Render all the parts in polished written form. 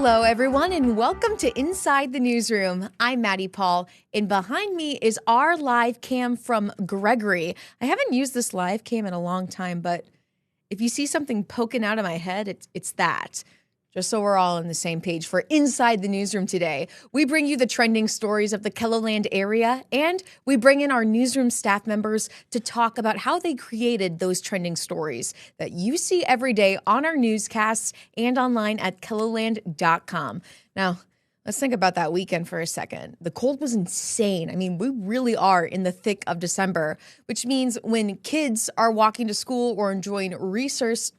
Hello, everyone, and welcome to Inside the Newsroom. I'm Maddie Paul, and behind me is our live cam from Gregory. I haven't used this live cam in a long time, but if you see something poking out of my head, it's that. Just so we're all on the same page for Inside the Newsroom today, we bring you the trending stories of the KELOLAND area, and we bring in our newsroom staff members to talk about how they created those trending stories that you see every day on our newscasts and online at KELOLAND.com. Now, let's think about that weekend for a second. The cold was insane. I mean, we really are in the thick of December, which means when kids are walking to school or enjoying recess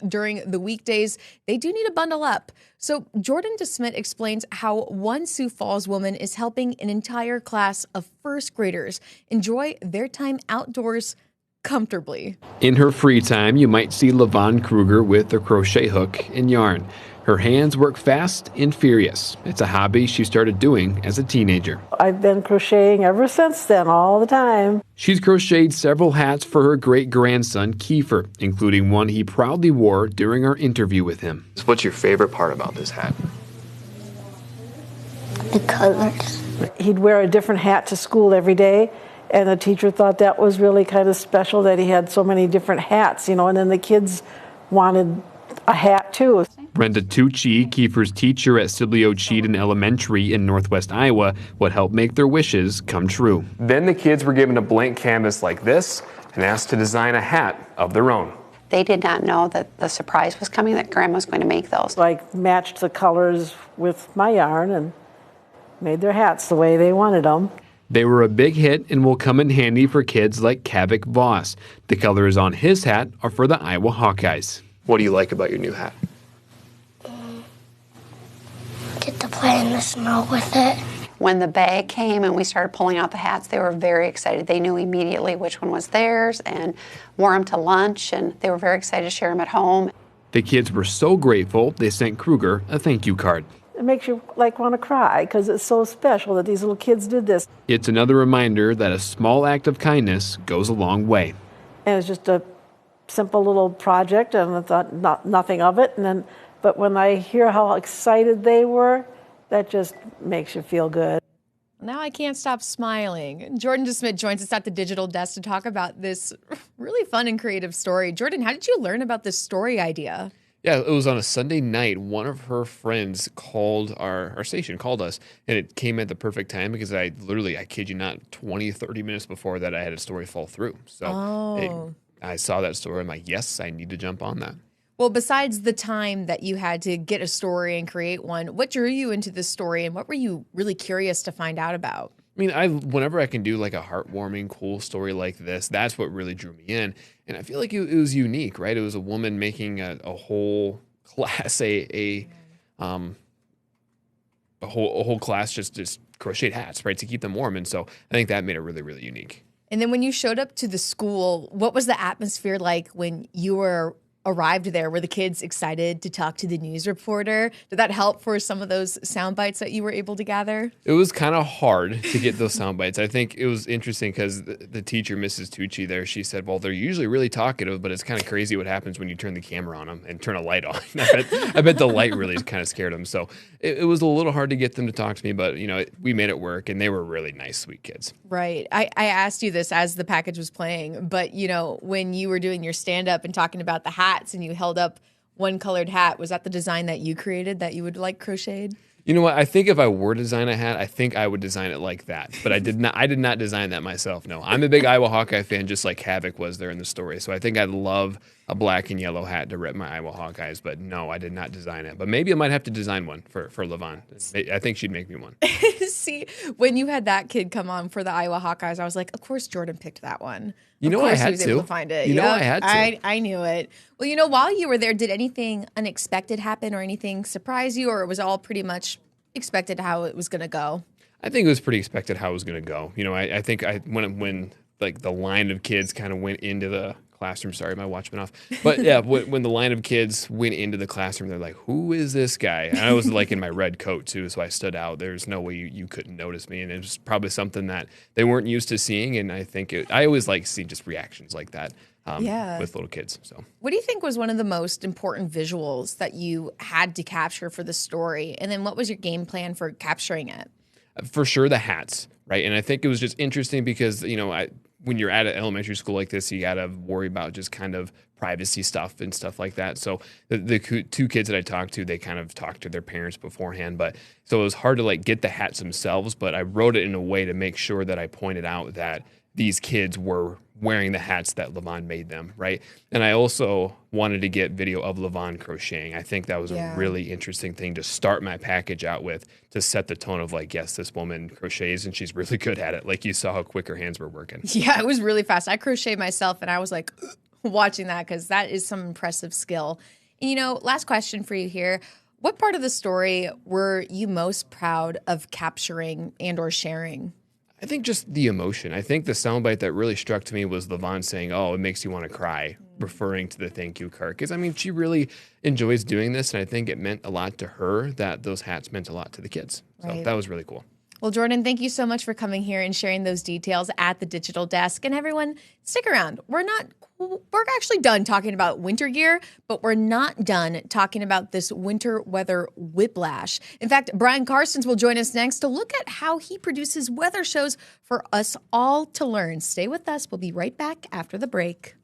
during the weekdays, they do need to bundle up. So Jordan DeSmit explains how one Sioux Falls woman is helping an entire class of first graders enjoy their time outdoors comfortably. In her free time, you might see LaVon Kruger with a crochet hook and yarn. Her hands work fast and furious. It's a hobby she started doing as a teenager. I've been crocheting ever since then, all the time. She's crocheted several hats for her great-grandson, Kiefer, including one he proudly wore during our interview with him. What's your favorite part about this hat? The colors. He'd wear a different hat to school every day, and the teacher thought that was really kind of special that he had so many different hats, and then the kids wanted a hat too. Brenda Tucci, Kiefer's teacher at Sibley Cheatham Elementary in northwest Iowa, would help make their wishes come true. Then the kids were given a blank canvas like this and asked to design a hat of their own. They did not know that the surprise was coming, that Grandma was going to make those. I matched the colors with my yarn and made their hats the way they wanted them. They were a big hit and will come in handy for kids like Kavik Voss. The colors on his hat are for the Iowa Hawkeyes. What do you like about your new hat? Get to play in the snow with it. When the bag came and we started pulling out the hats, they were very excited. They knew immediately which one was theirs and wore them to lunch, and they were very excited to share them at home. The kids were so grateful, they sent Kruger a thank you card. It makes you want to cry because it's so special that these little kids did this. It's another reminder that a small act of kindness goes a long way. And it's just a simple little project, and I thought nothing of it. But when I hear how excited they were, that just makes you feel good. Now I can't stop smiling. Jordan DeSmit joins us at the digital desk to talk about this really fun and creative story. Jordan, how did you learn about this story idea? Yeah, it was on a Sunday night. One of her friends called our station, called us, and it came at the perfect time because I kid you not, 20, 30 minutes before that, I had a story fall through. So I saw that story. I'm like, yes, I need to jump on that. Well, besides the time that you had to get a story and create one, what drew you into this story and what were you really curious to find out about? I mean, whenever I can do like a heartwarming, cool story like this, that's what really drew me in. And I feel like it was unique, right? It was a woman making a whole class, a whole class just crocheted hats, right, to keep them warm. And so I think that made it really, really unique. And then when you showed up to the school, what was the atmosphere like when you arrived there? Were the kids excited to talk to the news reporter? Did that help for some of those sound bites that you were able to gather? It was kind of hard to get those sound bites. I think it was interesting because the teacher, Mrs. Tucci there, she said, well, they're usually really talkative, but it's kind of crazy what happens when you turn the camera on them and turn a light on. I bet the light really kind of scared them. So it was a little hard to get them to talk to me, but we made it work, and they were really nice, sweet kids. Right. I asked you this as the package was playing, but when you were doing your stand-up and talking about the hats and you held up one colored hat, was that the design that you created that you would like crocheted? You know what? I think if I were to design a hat, I think I would design it like that. But I did not design that myself. No, I'm a big Iowa Hawkeye fan, just like Kavik was there in the story. So I think I'd love a black and yellow hat to rep my Iowa Hawkeyes. But no, I did not design it. But maybe I might have to design one for LaVon. I think she'd make me one. See, when you had that kid come on for the Iowa Hawkeyes, I was like, of course Jordan picked that one. I had he was to. able to find it. I had to. I knew it. Well, while you were there, did anything unexpected happen or anything surprise you, or it was all pretty much expected how it was going to go? I think it was pretty expected how it was going to go. I think when like the line of kids kind of went into the classroom. Sorry, my watch went off. But yeah, when the line of kids went into the classroom, they're like, who is this guy? And I was like in my red coat too, so I stood out. There's no way you couldn't notice me. And it was probably something that they weren't used to seeing. And I think I always like seeing just reactions like that. with little kids. So, what do you think was one of the most important visuals that you had to capture for the story? And then what was your game plan for capturing it? for sure, the hats, right? And I think it was just interesting because, when you're at an elementary school like this, you got to worry about just kind of privacy stuff and stuff like that. So the two kids that I talked to, they kind of talked to their parents beforehand, but so it was hard to like get the hats themselves, but I wrote it in a way to make sure that I pointed out that these kids were wearing the hats that Levon made them, right? And I also wanted to get video of Levon crocheting. I think that was a really interesting thing to start my package out with, to set the tone of like, yes, this woman crochets and she's really good at it. Like you saw how quick her hands were working. Yeah, it was really fast. I crocheted myself and I was like watching that because that is some impressive skill. And, last question for you here. What part of the story were you most proud of capturing and or sharing? I think just the emotion. I think the soundbite that really struck to me was Levon saying, "Oh, it makes you want to cry," referring to the thank you card. Because, she really enjoys doing this, and I think it meant a lot to her that those hats meant a lot to the kids. So that was really cool. Well, Jordan, thank you so much for coming here and sharing those details at the digital desk. And everyone, stick around. We're actually done talking about winter gear, but we're not done talking about this winter weather whiplash. In fact, Brian Carstens will join us next to look at how he produces weather shows for us all to learn. Stay with us. We'll be right back after the break.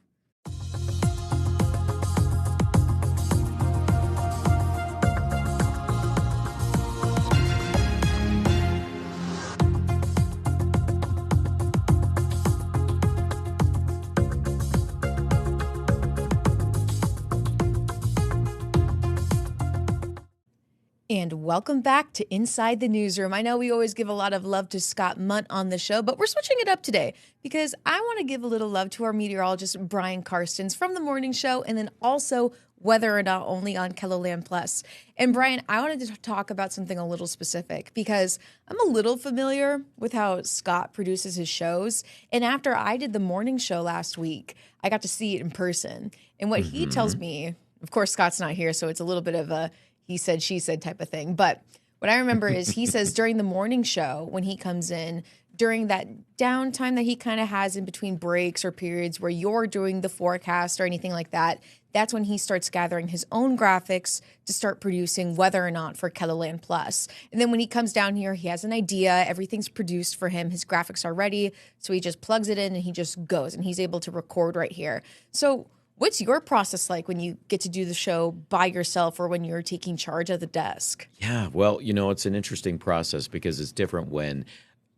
And welcome back to Inside the Newsroom. I know we always give a lot of love to Scott Munt on the show, but we're switching it up today because I want to give a little love to our meteorologist, Brian Carstens from the morning show, and then also Weather or Not only on KELOLAND Plus. And Brian, I wanted to talk about something a little specific because I'm a little familiar with how Scott produces his shows. And after I did the morning show last week, I got to see it in person. And what he tells me, of course, Scott's not here, so it's a little bit of a he said, she said type of thing. But what I remember is he says during the morning show, when he comes in, during that downtime that he kind of has in between breaks or periods where you're doing the forecast or anything like that, that's when he starts gathering his own graphics to start producing Weather or Not for KELOLAND Plus. And then when he comes down here, he has an idea. Everything's produced for him. His graphics are ready. So he just plugs it in and he just goes and he's able to record right here. So what's your process like when you get to do the show by yourself or when you're taking charge of the desk? Yeah, well, it's an interesting process because it's different when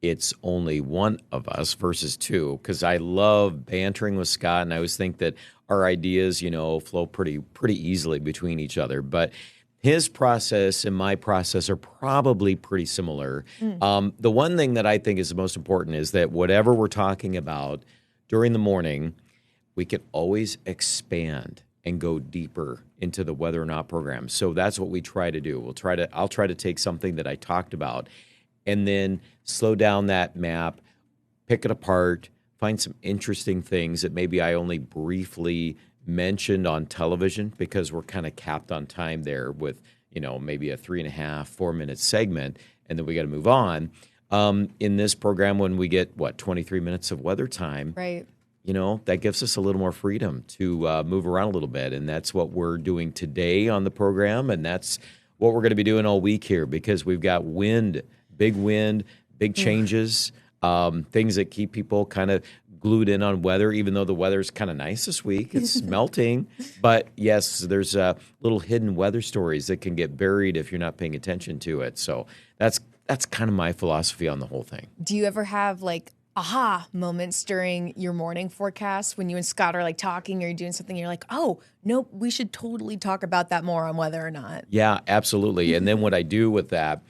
it's only one of us versus two, because I love bantering with Scott, and I always think that our ideas, flow pretty easily between each other. But his process and my process are probably pretty similar. The one thing that I think is the most important is that whatever we're talking about during the morning, we can always expand and go deeper into the Weather or Not program. So that's what we try to do. I'll try to take something that I talked about and then slow down that map, pick it apart, find some interesting things that maybe I only briefly mentioned on television because we're kind of capped on time there with, maybe a 3.5, 4 minute segment, and then we got to move on. In this program, when we get 23 minutes of weather time, right? That gives us a little more freedom to move around a little bit. And that's what we're doing today on the program. And that's what we're going to be doing all week here because we've got wind, big changes, things that keep people kind of glued in on weather, even though the weather's kind of nice this week. It's melting. But yes, there's little hidden weather stories that can get buried if you're not paying attention to it. So that's kind of my philosophy on the whole thing. Do you ever have aha moments during your morning forecast when you and Scott are talking or you're doing something, you're like, oh, nope, we should totally talk about that more on Weather or Not? Yeah, absolutely. And then what I do with that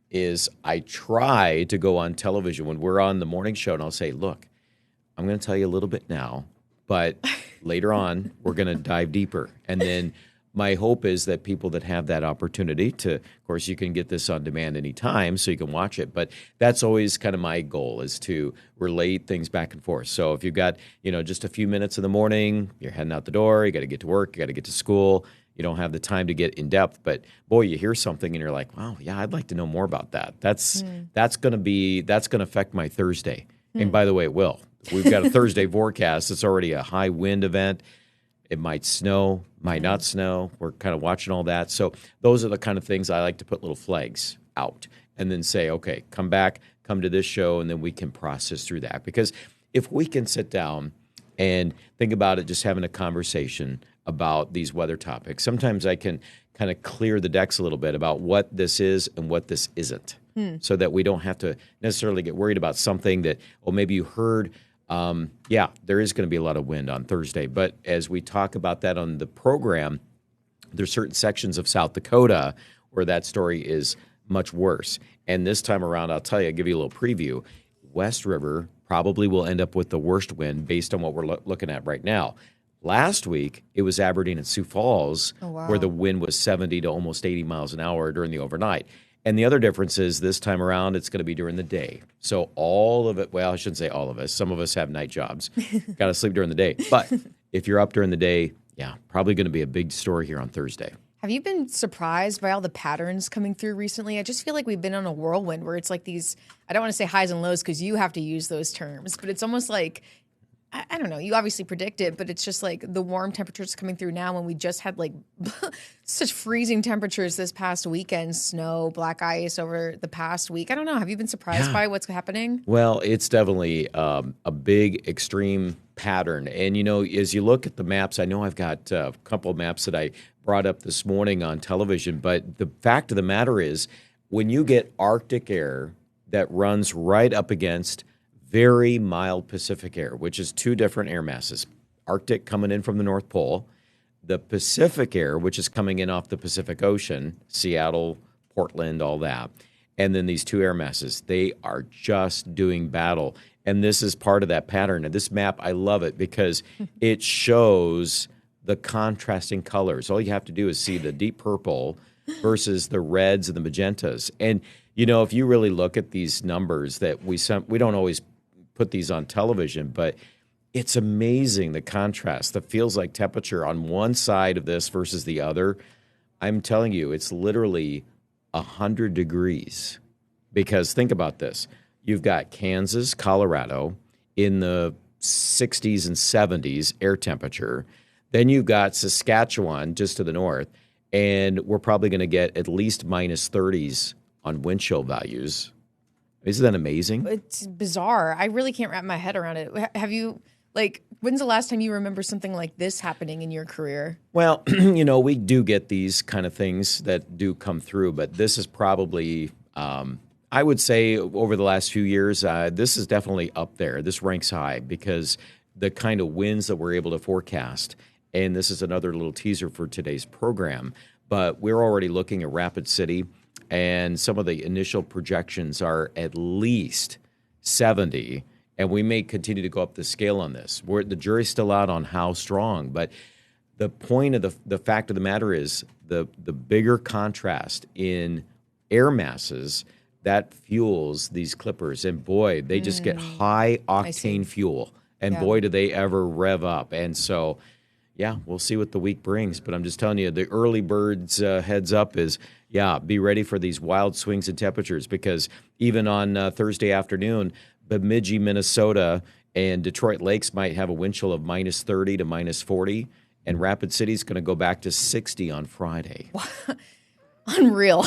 is I try to go on television when we're on the morning show and I'll say, look, I'm going to tell you a little bit now, but later on, we're going to dive deeper. And then my hope is that people that have that opportunity to, of course, you can get this on demand anytime so you can watch it. But that's always kind of my goal is to relate things back and forth. So if you've got, just a few minutes in the morning, you're heading out the door, you got to get to work, you got to get to school, you don't have the time to get in depth. But boy, you hear something and you're like, wow, yeah, I'd like to know more about that. That's going to affect my Thursday. And by the way, it will. we've got a Thursday forecast. It's already a high wind event. It might snow, might not snow. We're kind of watching all that. So those are the kind of things I like to put little flags out and then say, okay, come back, come to this show, and then we can process through that. Because if we can sit down and think about it, just having a conversation about these weather topics, sometimes I can kind of clear the decks a little bit about what this is and what this isn't, so that we don't have to necessarily get worried about something that, maybe you heard, there is going to be a lot of wind on Thursday. But as we talk about that on the program, there's certain sections of South Dakota where that story is much worse. And this time around, I'll tell you, I'll give you a little preview. West River probably will end up with the worst wind based on what we're looking at right now. Last week, it was Aberdeen and Sioux Falls where the wind was 70 to almost 80 miles an hour during the overnight. And the other difference is this time around, it's going to be during the day. So all of it, well, I shouldn't say all of us. Some of us have night jobs. Got to sleep during the day. But if you're up during the day, probably going to be a big story here on Thursday. Have you been surprised by all the patterns coming through recently? I just feel like we've been on a whirlwind where it's like these, I don't want to say highs and lows because you have to use those terms, but it's almost like, I don't know, you obviously predict it, but it's just like the warm temperatures coming through now when we just had like such freezing temperatures this past weekend, snow, black ice over the past week. I don't know. Have you been surprised by what's happening? Well, it's definitely a big extreme pattern. And, as you look at the maps, I know I've got a couple of maps that I brought up this morning on television, but the fact of the matter is when you get Arctic air that runs right up against very mild Pacific air, which is two different air masses. Arctic coming in from the North Pole, the Pacific air, which is coming in off the Pacific Ocean, Seattle, Portland, all that. And then these two air masses, they are just doing battle. And this is part of that pattern. And this map, I love it because it shows the contrasting colors. All you have to do is see the deep purple versus the reds and the magentas. And, if you really look at these numbers that we don't always put these on television, but it's amazing the contrast, the feels like temperature on one side of this versus the other. I'm telling you, it's literally 100 degrees. Because think about this. You've got Kansas, Colorado in the 60s and 70s air temperature. Then you've got Saskatchewan just to the north, and we're probably going to get at least minus 30s on wind chill values. Isn't that amazing? It's bizarre. I really can't wrap my head around it. Have you, when's the last time you remember something like this happening in your career? Well, we do get these kind of things that do come through, but this is probably, I would say over the last few years, this is definitely up there. This ranks high because the kind of winds that we're able to forecast, and this is another little teaser for today's program, but we're already looking at Rapid City. And some of the initial projections are at least 70, and we may continue to go up the scale on this. The jury's still out on how strong, but the point of the fact of the matter is the bigger contrast in air masses that fuels these clippers, and boy, they just get high octane fuel, and boy, do they ever rev up. And so, we'll see what the week brings, but I'm just telling you, the early birds heads up is, be ready for these wild swings in temperatures because even on Thursday afternoon, Bemidji, Minnesota, and Detroit Lakes might have a wind chill of minus 30 to minus 40, and Rapid City's going to go back to 60 on Friday. Unreal.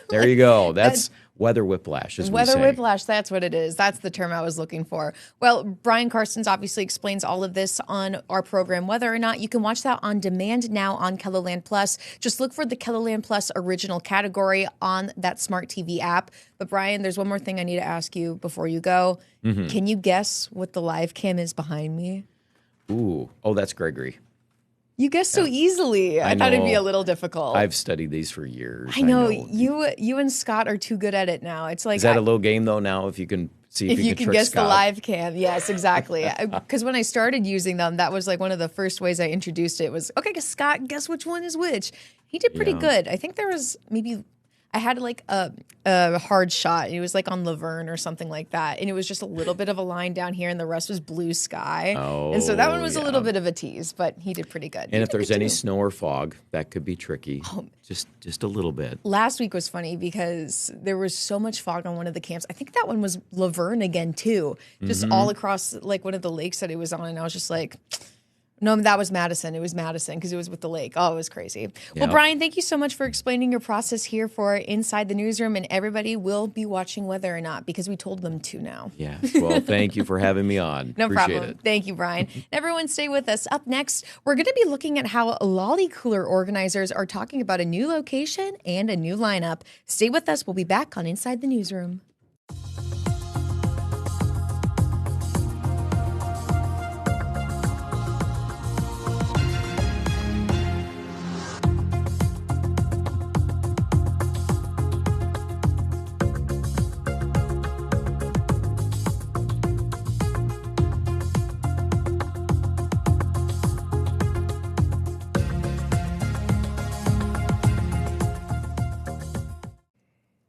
There you go. That's weather whiplash, as we say. Weather whiplash, that's what it is. That's the term I was looking for. Well, Brian Carstens obviously explains all of this on our program. Whether or not you can watch that on demand now on KELOLAND Plus, just look for the KELOLAND Plus original category on that smart TV app. But Brian, there's one more thing I need to ask you before you go. Can you guess what the live cam is behind me? Ooh. Oh, that's Gregory. You guessed so easily. I thought it'd be a little difficult. I've studied these for years. I know. You and Scott are too good at it now. It's like, is that a little game though? Now, if you can see if you can trick guess Scott. the live cam, yes, exactly. Because when I started using them, that was like one of the first ways I introduced it. Was okay, Scott, guess which one is which. He did pretty good. I think there was maybe I had like a hard shot. And it was like on Laverne or something like that. And it was just a little bit of a line down here and the rest was blue sky. And so that one was a little bit of a tease, but he did pretty good. And if there's any snow or fog, that could be tricky. Just a little bit. Last week was funny because there was so much fog on one of the camps. I think that one was Laverne again too. Just all across like one of the lakes that it was on. And I was just like, no, that was Madison. It was Madison because it was with the lake. Oh, it was crazy. Yep. Well, Brian, thank you so much for explaining your process here for Inside the Newsroom. And everybody will be watching whether or not because we told them to now. Yeah. Well, thank you for having me on. No Appreciate problem. it. Thank you, Brian. Everyone stay with us. Up next, we're going to be looking at how Lolly Cooler organizers are talking about a new location and a new lineup. Stay with us. We'll be back on Inside the Newsroom.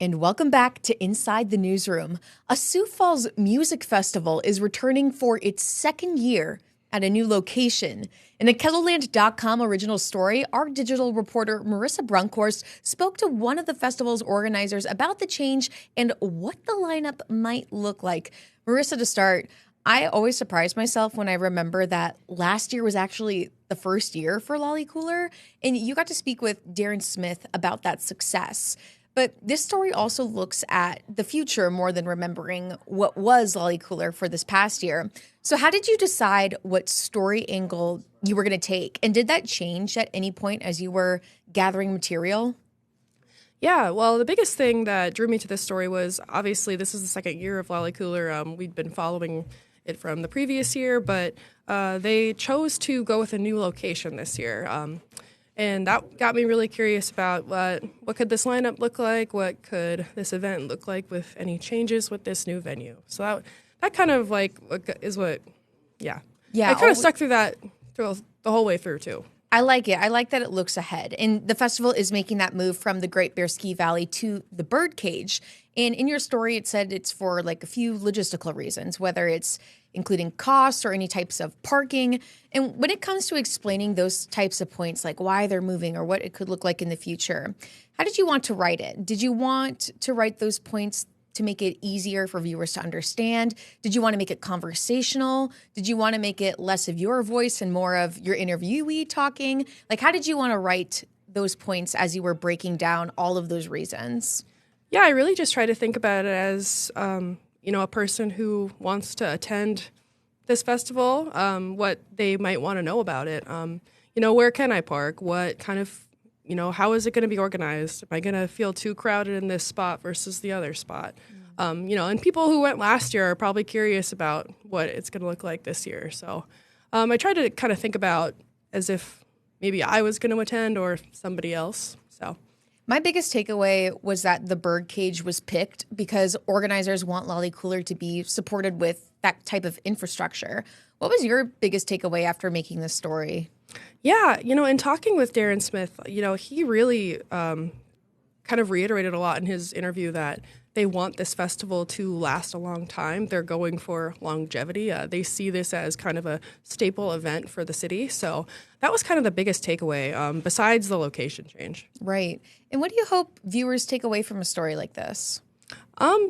And welcome back to Inside the Newsroom. A Sioux Falls Music Festival is returning for its second year at a new location. In a KELOLAND.com original story, our digital reporter Marissa Brunkhorst spoke to one of the festival's organizers about the change and what the lineup might look like. Marissa, to start, I always surprise myself when I remember that last year was actually the first year for Lolly Cooler, and you got to speak with Darren Smith about that success. But this story also looks at the future more than remembering what was Lolly Cooler for this past year. So how did you decide what story angle you were going to take? And did that change at any point as you were gathering material? Yeah, well, the biggest thing that drew me to this story was obviously this is the second year of Lolly Cooler. We'd been following it from the previous year, but they chose to go with a new location this year. And that got me really curious about what could this lineup look like? What could this event look like with any changes with this new venue? So that kind of like is what, yeah. I kind of stuck through that through the whole way through too. I like it. I like that it looks ahead. And the festival is making that move from the Great Bear Ski Valley to the Birdcage. And in your story, it said it's for like a few logistical reasons, whether it's including costs or any types of parking. And when it comes to explaining those types of points, like why they're moving or what it could look like in the future, how did you want to write it? Did you want to write those points to make it easier for viewers to understand? Did you want to make it conversational? Did you want to make it less of your voice and more of your interviewee talking? Like, how did you want to write those points as you were breaking down all of those reasons? Yeah, I really just try to think about it as, a person who wants to attend this festival, what they might want to know about it. Where can I park? What kind of, how is it going to be organized? Am I going to feel too crowded in this spot versus the other spot? And people who went last year are probably curious about what it's going to look like this year. So I try to kind of think about as if maybe I was going to attend or somebody else. So. My biggest takeaway was that the Birdcage was picked because organizers want Lolly Cooler to be supported with that type of infrastructure. What was your biggest takeaway after making this story? Yeah, in talking with Darren Smith, he really kind of reiterated a lot in his interview that they want this festival to last a long time. They're going for longevity. They see this as kind of a staple event for the city. So that was kind of the biggest takeaway, besides the location change. Right. And what do you hope viewers take away from a story like this?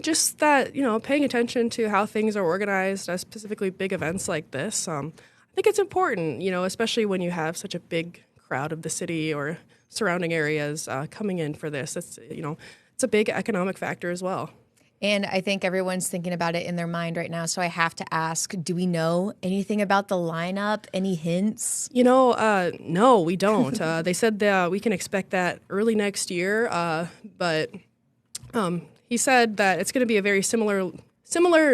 Just that, paying attention to how things are organized, specifically big events like this. I think it's important, especially when you have such a big crowd of the city or surrounding areas coming in for this. It's a big economic factor as well. And I think everyone's thinking about it in their mind right now. So I have to ask, do we know anything about the lineup? Any hints? No, we don't. They said that we can expect that early next year. But he said that it's going to be a very similar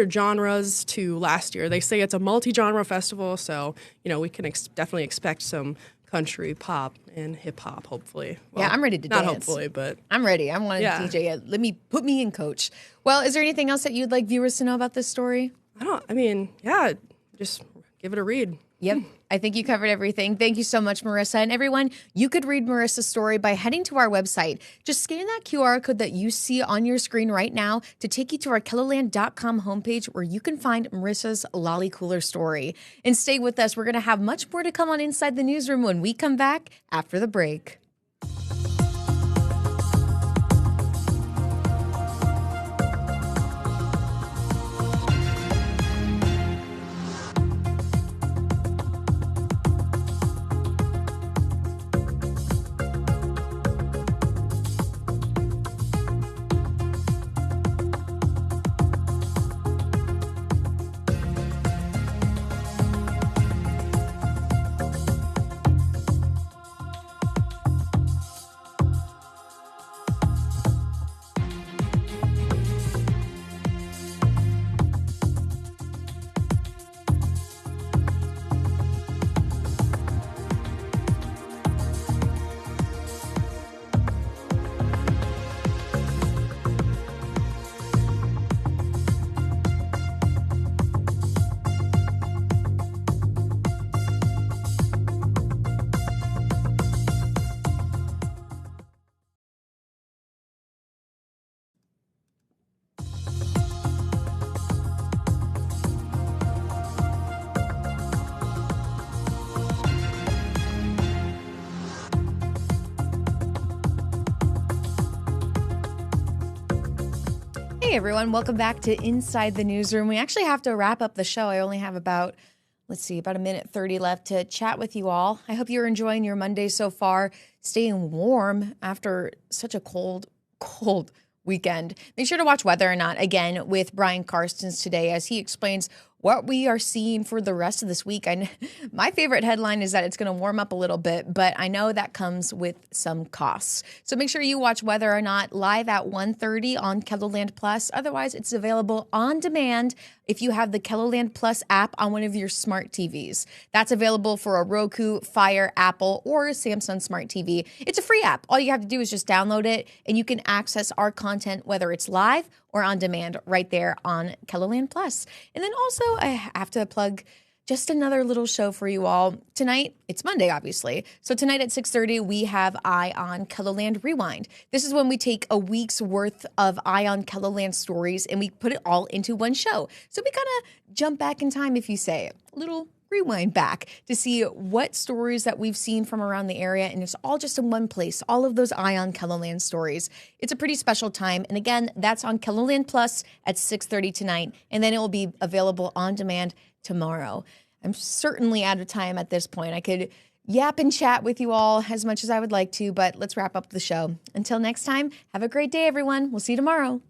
genres to last year. They say it's a multi-genre festival. So, we can definitely expect some country, pop, and hip hop, hopefully. Well, yeah, I'm ready to dance. Not hopefully, but I'm ready. I want to DJ it. Put me in, coach. Well, is there anything else that you'd like viewers to know about this story? Just give it a read. Yep. I think you covered everything. Thank you so much, Marissa. And everyone, you could read Marissa's story by heading to our website. Just scan that QR code that you see on your screen right now to take you to our KELOLAND.com homepage where you can find Marissa's Lolly Cooler story. And stay with us. We're going to have much more to come on Inside the Newsroom when we come back after the break. Hey everyone, welcome back to Inside the Newsroom. We actually have to wrap up the show. I only have about a minute 30 left to chat with you all. I hope you're enjoying your Monday so far, staying warm after such a cold weekend. Make sure to watch Whether or Not again with Brian Karstens today as he explains what we are seeing for the rest of this week. My favorite headline is that it's going to warm up a little bit, but I know that comes with some costs. So make sure you watch Whether or Not live at 1:30 on KELOLAND Plus. Otherwise, it's available on demand if you have the KELOLAND Plus app on one of your smart TVs. That's available for a Roku, Fire, Apple, or Samsung Smart TV. It's a free app. All you have to do is just download it, and you can access our content, whether it's live or on demand, right there on KELOLAND Plus. And then also, I have to plug just another little show for you all. Tonight, it's Monday, obviously. So tonight at 6:30, we have Eye on KELOLAND Rewind. This is when we take a week's worth of Eye on KELOLAND stories and we put it all into one show. So we kind of jump back in time, if you say, a little rewind back to see what stories that we've seen from around the area, and it's all just in one place, all of those Eye on KELOLAND stories. It's a pretty special time, and again, that's on KELOLAND Plus at 6:30 tonight, and then it will be available on demand tomorrow. I'm certainly out of time at this point. I could yap and chat with you all as much as I would like to, but let's wrap up the show. Until next time, have a great day, everyone. We'll see you tomorrow.